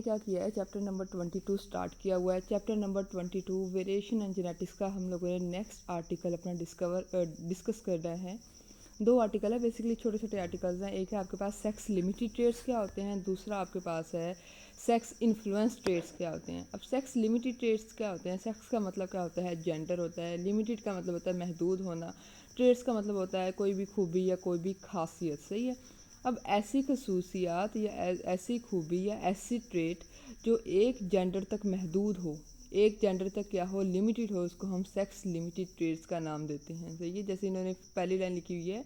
क्या किया है, चैप्टर नंबर 22 स्टार्ट किया हुआ है। Chapter number 22 variation and genetics का हम लोगों ने नेक्स्ट आर्टिकल अपना डिस्कस करना है। दो आर्टिकल है, बेसिकली छोटे छोटे आर्टिकल्स हैं। एक है आपके पास सेक्स लिमिटेड ट्रेड्स क्या होते हैं, दूसरा आपके पास है सेक्स इन्फ्लुएंस ट्रेड्स क्या होते हैं। अब सेक्स लिमिटेड ट्रेड्स क्या होते हैं, सेक्स का मतलब क्या होता है, जेंडर होता है। लिमिटेड का मतलब होता है महदूद होना। ट्रेड्स का मतलब होता है कोई भी खूबी या कोई भी खासियत, सही है। अब ऐसी खसूसियात या ऐसी खूबी या ऐसी ट्रेट जो एक जेंडर तक महदूद हो, एक जेंडर तक क्या हो, लिमिटेड हो, उसको हम सेक्स लिमिटेड ट्रेट्स का नाम देते हैं। सही है, जैसे इन्होंने पहली लाइन लिखी हुई है,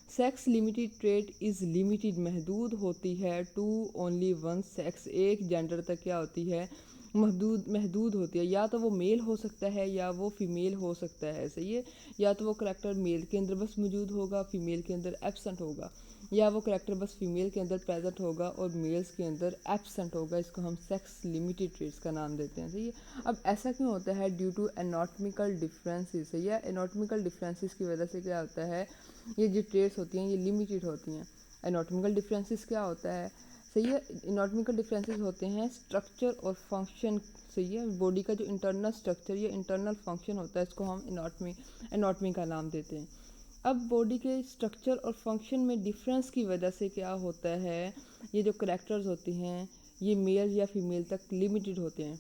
sex limited trait is limited, महदूद होती है, टू ओनली वन सेक्स, एक जेंडर तक क्या होती है, महदूद होती है। या तो वो मेल हो सकता है या वो फीमेल हो सकता है, सही है। या तो वो करैक्टर मेल के अंदर बस मौजूद होगा, फीमेल के अंदर एब्सेंट होगा, या वो करैक्टर बस फीमेल के अंदर प्रेजेंट होगा और मेल्स के अंदर एब्सेंट होगा। इसको हम सेक्स लिमिटेड ट्रेट्स का नाम देते हैं, सही है। अब ऐसा क्यों होता है, ड्यू टू एनाटॉमिकल डिफरेंसेस, सही है। एनाटॉमिकल डिफरेंसेस की वजह से क्या होता है, ये जो ट्रेट्स होती हैं ये लिमिटेड होती हैं। एनाटॉमिकल डिफरेंसेस क्या होता है, सही है। एनाटॉमिकल डिफरेंसेस होते हैं स्ट्रक्चर और फंक्शन, सही है। बॉडी का जो इंटरनल स्ट्रक्चर या इंटरनल फंक्शन होता है इसको हम एनाटॉमी का नाम देते हैं। अब बॉडी के स्ट्रक्चर और फंक्शन में डिफरेंस की वजह से क्या होता है, ये जो करैक्टर्स होती हैं ये मेल या फीमेल तक लिमिटेड होते हैं।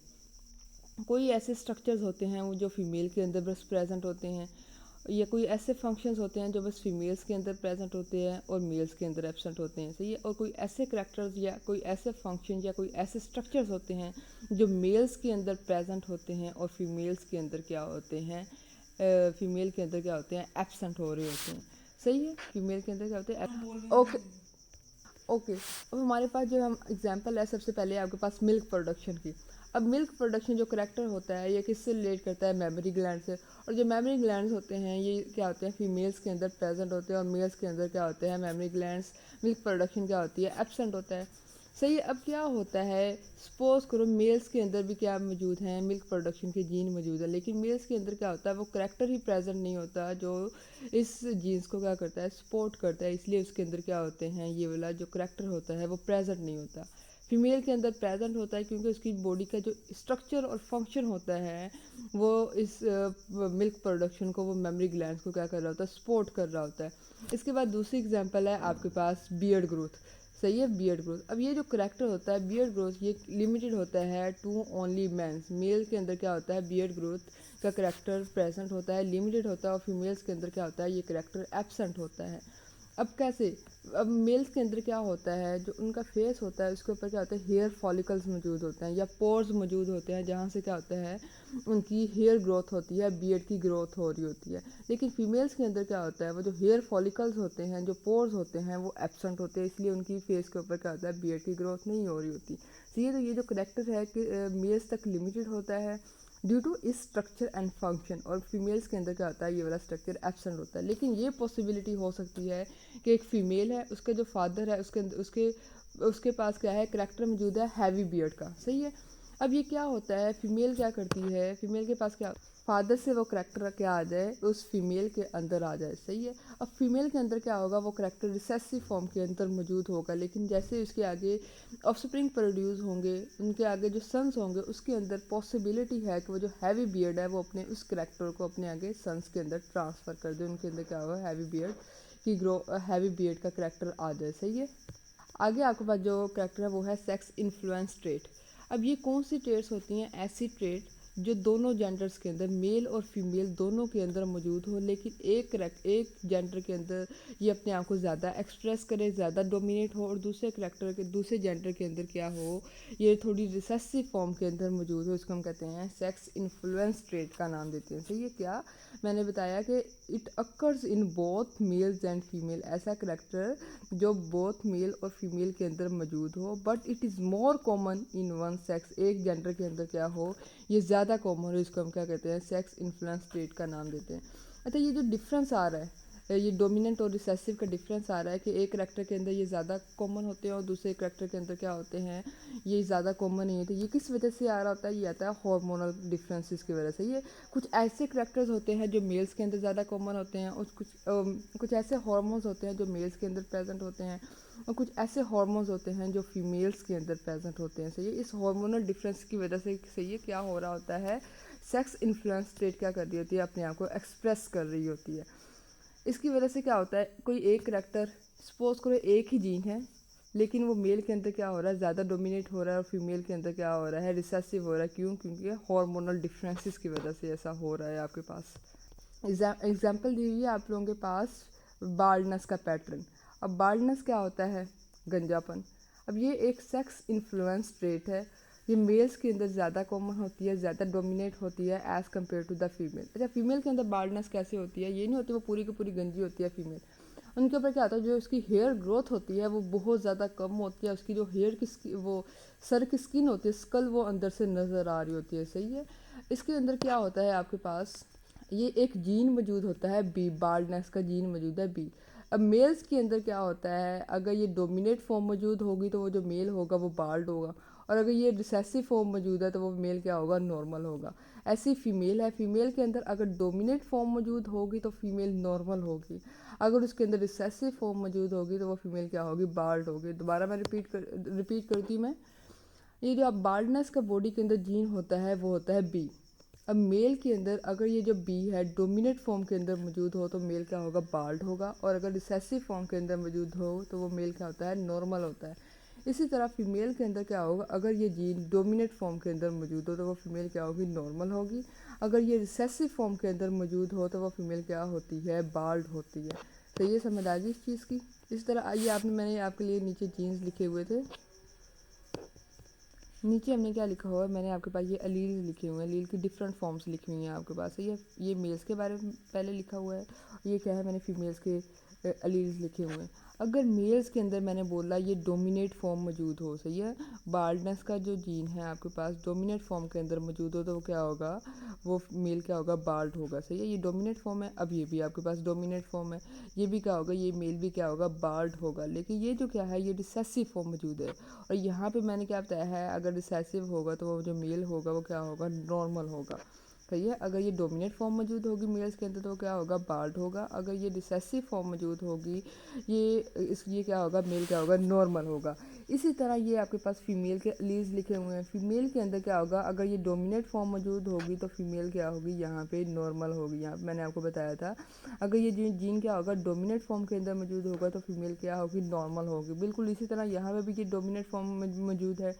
कोई ऐसे स्ट्रक्चर्स होते हैं वो जो फीमेल के अंदर बस प्रेजेंट होते हैं, या कोई ऐसे फंक्शंस होते हैं जो बस फीमेल्स के अंदर प्रेजेंट होते हैं और मेल्स के अंदर एब्सेंट होते हैं, सही है। और कोई ऐसे करैक्टर्स या कोई ऐसे फंक्शन या कोई ऐसे स्ट्रक्चर्स होते हैं जो मेल्स के अंदर प्रेजेंट होते हैं और फीमेल्स के अंदर क्या होते हैं, फीमेल के अंदर क्या होते हैं, एब्सेंट हो रहे होते हैं, सही है। फीमेल के अंदर क्या होते हैं, ओके ओके। अब हमारे पास जो हम एग्जांपल है, सबसे पहले आपके पास मिल्क प्रोडक्शन की। अब मिल्क प्रोडक्शन जो करैक्टर होता है ये किससे रिलेट करता है, मेमोरी ग्लैंड से। और जो मेमोरी ग्लैंड्स होते हैं ये क्या होते हैं, फीमेल्स के अंदर प्रेजेंट होते हैं और मेल्स के अंदर क्या होते हैं, मेमोरी ग्लैंड्स, मिल्क प्रोडक्शन क्या होती है, एब्सेंट होता है, सही है। अब क्या होता है, सपोज करो मेल्स के अंदर भी क्या मौजूद हैं, मिल्क प्रोडक्शन के जीन मौजूद है, लेकिन मेल्स के अंदर क्या होता है, वो करैक्टर ही प्रेजेंट नहीं होता जो इस जीन्स को क्या करता है, सपोर्ट करता है, इसलिए उसके अंदर क्या होते हैं, ये वाला जो करैक्टर होता है वो प्रेजेंट नहीं होता। फीमेल के अंदर प्रेजेंट होता है क्योंकि उसकी बॉडी का जो स्ट्रक्चर और फंक्शन होता है वो इस मिल्क प्रोडक्शन को, वो मेमोरी ग्लैंड्स को क्या कर रहा होता है, सपोर्ट कर रहा होता है। इसके बाद दूसरी एग्जांपल है आपके पास बियर्ड ग्रोथ, सही है। बियर्ड ग्रोथ, अब ये जो करैक्टर होता है बियर्ड ग्रोथ ये लिमिटेड होता है टू ओनली मेंस। मेल के अंदर क्या होता है, बियर्ड ग्रोथ का करैक्टर प्रेजेंट होता है, लिमिटेड होता है, और फीमेल्स के अंदर क्या होता है, ये करैक्टर एब्सेंट होता है। अब कैसे, अब मेल्स के अंदर क्या होता है, जो उनका फेस होता है उसके ऊपर क्या होता है, हेयर फॉलिकल्स मौजूद होते हैं या पोर्स मौजूद होते हैं, जहाँ से क्या होता है उनकी हेयर ग्रोथ होती है, बियर्ड की ग्रोथ हो रही होती है। लेकिन फीमेल्स के अंदर क्या होता है, वो जो हेयर फॉलिकल्स होते हैं, जो पोर्स होते हैं वो एब्सेंट होते हैं, इसलिए उनकी फेस के ऊपर क्या होता है, बियर्ड की ग्रोथ नहीं हो रही होती। तो ये जो करेक्टर है कि मेल्स तक लिमिटेड होता है ड्यू टू इस स्ट्रक्चर एंड फंक्शन, और फीमेल्स के अंदर क्या होता है, ये वाला स्ट्रक्चर एब्सेंट होता है। लेकिन ये पॉसिबिलिटी हो सकती है कि एक फ़ीमेल है, उसके जो फादर है उसके पास क्या है, करैक्टर मौजूद है हैवी बियर्ड का, सही है। अब ये क्या होता है, फीमेल क्या करती है, फीमेल के पास क्या, फादर से वो करैक्टर क्या आ जाए, उस फीमेल के अंदर आ जाए, सही है। अब फीमेल के अंदर क्या होगा, वो करैक्टर रिसेसिव फॉर्म के अंदर मौजूद होगा, लेकिन जैसे उसके आगे ऑफस्प्रिंग प्रोड्यूस होंगे, उनके आगे जो सन्स होंगे, उसके अंदर पॉसिबिलिटी है कि वो जो हैवी बियर्ड है वो अपने उस करैक्टर को अपने आगे सन्स के अंदर ट्रांसफ़र कर दे, उनके अंदर क्या होगा, हैवी बियर्ड की हैवी बियर्ड का करैक्टर आ जाए, सही है। आगे आपके पास जो करैक्टर है वो है सेक्स इन्फ्लुएंस ट्रेट। अब ये कौन सी ट्रेट्स होती हैं, ऐसी ट्रेट जो दोनों जेंडर्स के अंदर, मेल और फीमेल दोनों के अंदर मौजूद हो, लेकिन एक जेंडर के अंदर ये अपने आप को ज़्यादा एक्सप्रेस करे, ज़्यादा डोमिनेट हो, और दूसरे जेंडर के अंदर क्या हो, ये थोड़ी रिसेसिव फॉर्म के अंदर मौजूद हो, इसको हम कहते हैं सेक्स इन्फ्लुएंस ट्रेट का नाम देते हैं, सही है। क्या मैंने बताया कि it occurs in both mails and female, ऐसा करैक्टर जो बोथ मेल और फीमेल के अंदर मौजूद हो, but it is more common in one sex, एक जेंडर के अंदर क्या हो, ये ज़्यादा कॉमन हो, इसको हम क्या कहते हैं, सेक्स इन्फ्लुएंस ट्रेट का नाम देते हैं। अच्छा, ये जो डिफरेंस आ रहा है, ये डोमिनेंट और रिसेसिव का डिफरेंस आ रहा है कि एक करैक्टर के अंदर ये ज़्यादा कॉमन होते हैं और दूसरे करैक्टर के अंदर क्या होते हैं, ये ज़्यादा कॉमन नहीं होते। ये किस वजह से आ रहा होता है, ये आता है हार्मोनल डिफरेंसेस की वजह से। ये कुछ ऐसे करैक्टर्स होते हैं जो मेल्स के अंदर ज़्यादा कॉमन होते हैं और कुछ ऐसे हार्मोन्स होते हैं जो मेल्स के अंदर प्रेजेंट होते हैं और कुछ ऐसे हार्मोन्स होते हैं जो फीमेल्स के अंदर प्रेजेंट होते हैं। सही है, इस हार्मोनल डिफरेंस की वजह से सही है क्या हो रहा होता है, सेक्स इन्फ्लुएंस स्टेट क्या कर रही होती है, अपने आप को एक्सप्रेस कर रही होती है। इसकी वजह से क्या होता है, कोई एक करैक्टर, सपोज करो एक ही जीन है लेकिन वो मेल के अंदर क्या हो रहा है, ज़्यादा डोमिनेट हो रहा है और फीमेल के अंदर क्या हो रहा है, रिसेसिव हो रहा है। क्यों? क्योंकि हार्मोनल डिफरेंसेस की वजह से ऐसा हो रहा है आपके पास। एग्जाम्पल दी हुई है आप लोगों के पास बाल्डनेस का पैटर्न। अब बाल्डनेस क्या होता है, गंजापन। अब ये एक सेक्स इन्फ्लुएंस ट्रेट है, ये मेल्स के अंदर ज़्यादा कॉमन होती है, ज़्यादा डोमिनेट होती है as compare to the female. अच्छा, फीमेल के अंदर बाल्डनेस कैसे होती है, ये नहीं होती वो पूरी की पूरी गंजी होती है फीमेल। उनके ऊपर क्या होता है, जो उसकी हेयर ग्रोथ होती है वो बहुत ज़्यादा कम होती है, उसकी जो हेयर की वो सर की स्किन होती है, स्कल, वो अंदर से नज़र आ रही होती है। सही है, इसके अंदर क्या होता है आपके पास, ये एक जीन मौजूद होता है बी, बाल्डनेस का जीन मौजूद है बी। अब मेल्स के अंदर क्या होता है, अगर ये डोमिनेट फॉर्म मौजूद होगी तो वो जो मेल होगा वो बाल्ड होगा, और अगर ये रिसेसिव फॉर्म मौजूद है तो वो मेल क्या होगा, नॉर्मल होगा। ऐसी फीमेल है, फीमेल के अंदर अगर डोमिनेट फॉर्म मौजूद होगी तो फीमेल नॉर्मल होगी, अगर उसके अंदर रिसेसिव फॉर्म मौजूद होगी तो वो फीमेल क्या होगी, बाल्ड होगी। दोबारा मैं रिपीट करती हूँ मैं, ये जो आप बाल्डनेस का बॉडी के अंदर जीन होता है वो होता है बी। अब मेल के अंदर अगर ये जो बी है डोमिनेट फॉर्म के अंदर मौजूद हो तो मेल क्या होगा, बाल्ड होगा, और अगर रिसेसिव फॉर्म के अंदर मौजूद हो तो वो मेल क्या होता है, नॉर्मल होता है। इसी तरह फीमेल के अंदर क्या होगा, अगर ये जीन डोमिनेट फॉर्म के अंदर मौजूद हो तो वो फीमेल क्या होगी, नॉर्मल होगी, अगर ये रिसेसिव फॉर्म के अंदर मौजूद हो तो वो फीमेल क्या होती है, बाल्ड होती है। तो ये समझ आ गई इस चीज़ की। इस तरह आइए, मैंने आपके लिए नीचे जीन्स लिखे हुए थे, नीचे हमने क्या लिखा हुआ है, मैंने आपके पास ये अलील लिखे हुए हैं, अलील की डिफरेंट फॉर्म्स लिखी हुई हैं आपके पास। ये मेल्स के बारे में पहले लिखा हुआ है, ये क्या है, मैंने फीमेल्स के अलील्स लिखे हुए हैं। अगर मेल्स के अंदर मैंने बोला ये डोमिनेट फॉर्म मौजूद हो, सही है, बाल्डनेस का जो जीन है आपके पास डोमिनेट फॉर्म के अंदर मौजूद हो तो वो क्या होगा, वो मेल क्या होगा, बाल्ड होगा। सही है, ये डोमिनेट फॉर्म है, अब ये भी आपके पास डोमिनेट फॉर्म है, ये भी क्या होगा, ये मेल भी क्या होगा, बाल्ड होगा। लेकिन ये जो क्या है, ये रिसेसिव फॉर्म मौजूद है, और यहाँ पे मैंने क्या बताया है, अगर रिसेसिव होगा तो वो जो मेल होगा वो क्या होगा, नॉर्मल होगा। सही है, अगर ये डोमिनेट फॉर्म मौजूद होगी मेल्स के अंदर तो वो क्या होगा, बाल्ड होगा, अगर ये रिसेसिव फॉर्म मौजूद होगी ये क्या होगा, मेल क्या होगा, नॉर्मल होगा। इसी तरह ये आपके पास फीमेल के लीज लिखे हुए हैं, फीमेल के अंदर क्या होगा, अगर ये डोमिनेट फॉर्म मौजूद होगी तो फीमेल क्या होगी, यहाँ पे नॉर्मल होगी। यहाँ पे मैंने आपको बताया था, अगर ये जीन क्या होगा, डोमिनेट फॉर्म के अंदर मौजूद होगा तो फीमेल क्या होगी, नॉर्मल होगी। बिल्कुल इसी तरह यहाँ पे भी ये डोमिनेट फॉर्म मौजूद है,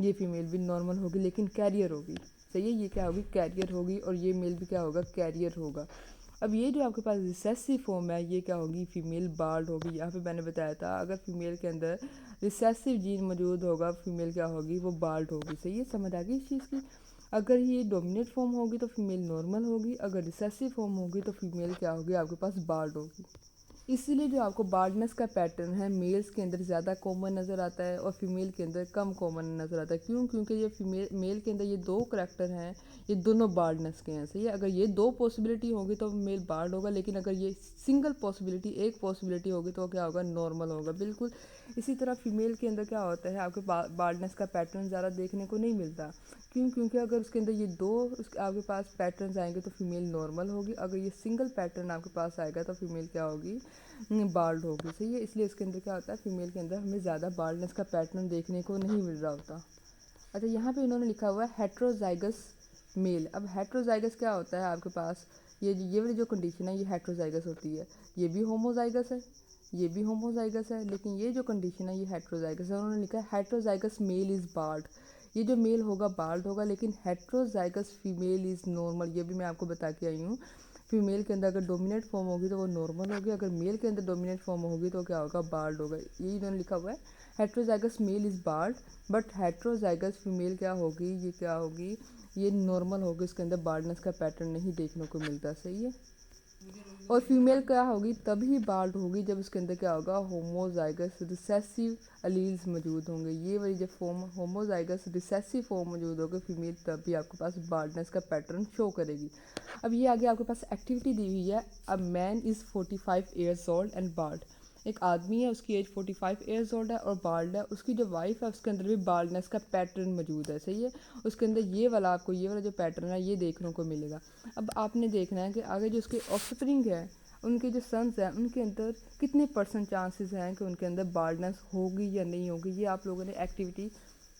ये फीमेल भी नॉर्मल होगी लेकिन कैरियर होगी। सही है, ये क्या होगी, कैरियर होगी, और ये मेल भी क्या होगा, कैरियर होगा। अब ये जो आपके पास रिसेसिव फॉर्म है ये क्या होगी, फीमेल बाल्ड होगी। यहाँ पे मैंने बताया था अगर फीमेल के अंदर रिसेसिव जीन मौजूद होगा फीमेल क्या होगी, वो बाल्ड होगी। सही है, समझ आ गई इस चीज़ की। अगर ये डोमिनेट फॉर्म होगी तो फीमेल नॉर्मल होगी, अगर रिसेसिव फॉर्म होगी तो फीमेल क्या होगी, आपके पास बाल्ड होगी। इसीलिए जो आपको बार्डनेस का पैटर्न है मेल्स के अंदर ज़्यादा कॉमन नज़र आता है और फीमेल के अंदर कम कॉमन नज़र आता है। क्यों? क्योंकि ये मेल के अंदर ये दो करैक्टर हैं, ये दोनों बार्डनेस के हैं। सही है, अगर ये दो पॉसिबिलिटी होगी तो मेल बार्ड होगा, लेकिन अगर ये सिंगल पॉसिबिलिटी, एक पॉसिबिलिटी होगी तो क्या होगा, नॉर्मल होगा। बिल्कुल इसी तरह फीमेल के अंदर क्या होता है, आपके बार्डनेस का पैटर्न ज़्यादा देखने को नहीं मिलता। क्यों? क्योंकि अगर उसके अंदर ये दो आपके पास पैटर्न्स आएंगे तो फीमेल नॉर्मल होगी, अगर ये सिंगल पैटर्न आपके पास आएगा तो फीमेल क्या होगी, बाल्ड होगी। सही है, इसलिए इसके अंदर क्या होता है, फीमेल के अंदर हमें ज़्यादा बाल्डनेस का पैटर्न देखने को नहीं मिल रहा होता। अच्छा, यहाँ पे इन्होंने लिखा हुआ है हेट्रोजाइगस मेल। अब हेट्रोजाइगस क्या होता है आपके पास, ये वाली जो कंडीशन है ये हेट्रोजाइगस होती है, ये भी होमोजाइगस है, ये भी होमोजाइगस है, लेकिन ये जो कंडीशन है ये हेट्रोजाइगस है। उन्होंने लिखा है हेट्रोजाइगस मेल इज़ बाल्ड, ये जो मेल होगा बाल्ड होगा, लेकिन हेट्रोजाइगस फीमेल इज़ नॉर्मल। ये भी मैं आपको बता के आई हूँ, फीमेल के अंदर अगर डोमिनेट फॉर्म होगी तो वो नॉर्मल होगी, अगर मेल के अंदर डोमिनेट फॉर्म होगी तो क्या होगा, बाल्ड होगा। यही इन्होंने लिखा हुआ है heterozygous mail is bald but heterozygous female क्या होगी, ये क्या होगी, ये नॉर्मल होगी, इसके अंदर बाल्डनेस का पैटर्न नहीं देखने को मिलता। सही है, और फीमेल क्या होगी, तभी बाल्ड होगी जब उसके अंदर क्या होगा, होमोजाइगस रिसेसिव अलील्स मौजूद होंगे। ये वाली जब फॉर्म होमोजाइगस रिसेसिव फॉर्म मौजूद होगी फीमेल, तभी आपके पास बाल्डनेस का पैटर्न शो करेगी। अब ये आगे आपके पास एक्टिविटी दी हुई है। A man is 45 years old and bald. एक आदमी है, उसकी एज 45 ईयर्स ओल्ड है और बाल्ड है। उसकी जो वाइफ है उसके अंदर भी बाल्डनेस का पैटर्न मौजूद है, सही है। उसके अंदर ये वाला आपको ये वाला जो पैटर्न है ये देखने को मिलेगा। अब आपने देखना है कि आगे जो उसके ऑफस्प्रिंग है, उनके जो सन्स हैं, उनके अंदर कितने परसेंट चांसेस हैं कि उनके अंदर बाल्डनेस होगी या नहीं होगी। ये आप लोगों ने एक्टिविटी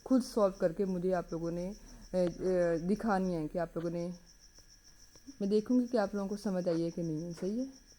खुद सॉल्व करके मुझे आप लोगों ने दिखानी है कि आप लोगों ने, मैं देखूंगी कि आप लोगों को समझ आई है कि नहीं है, सही है।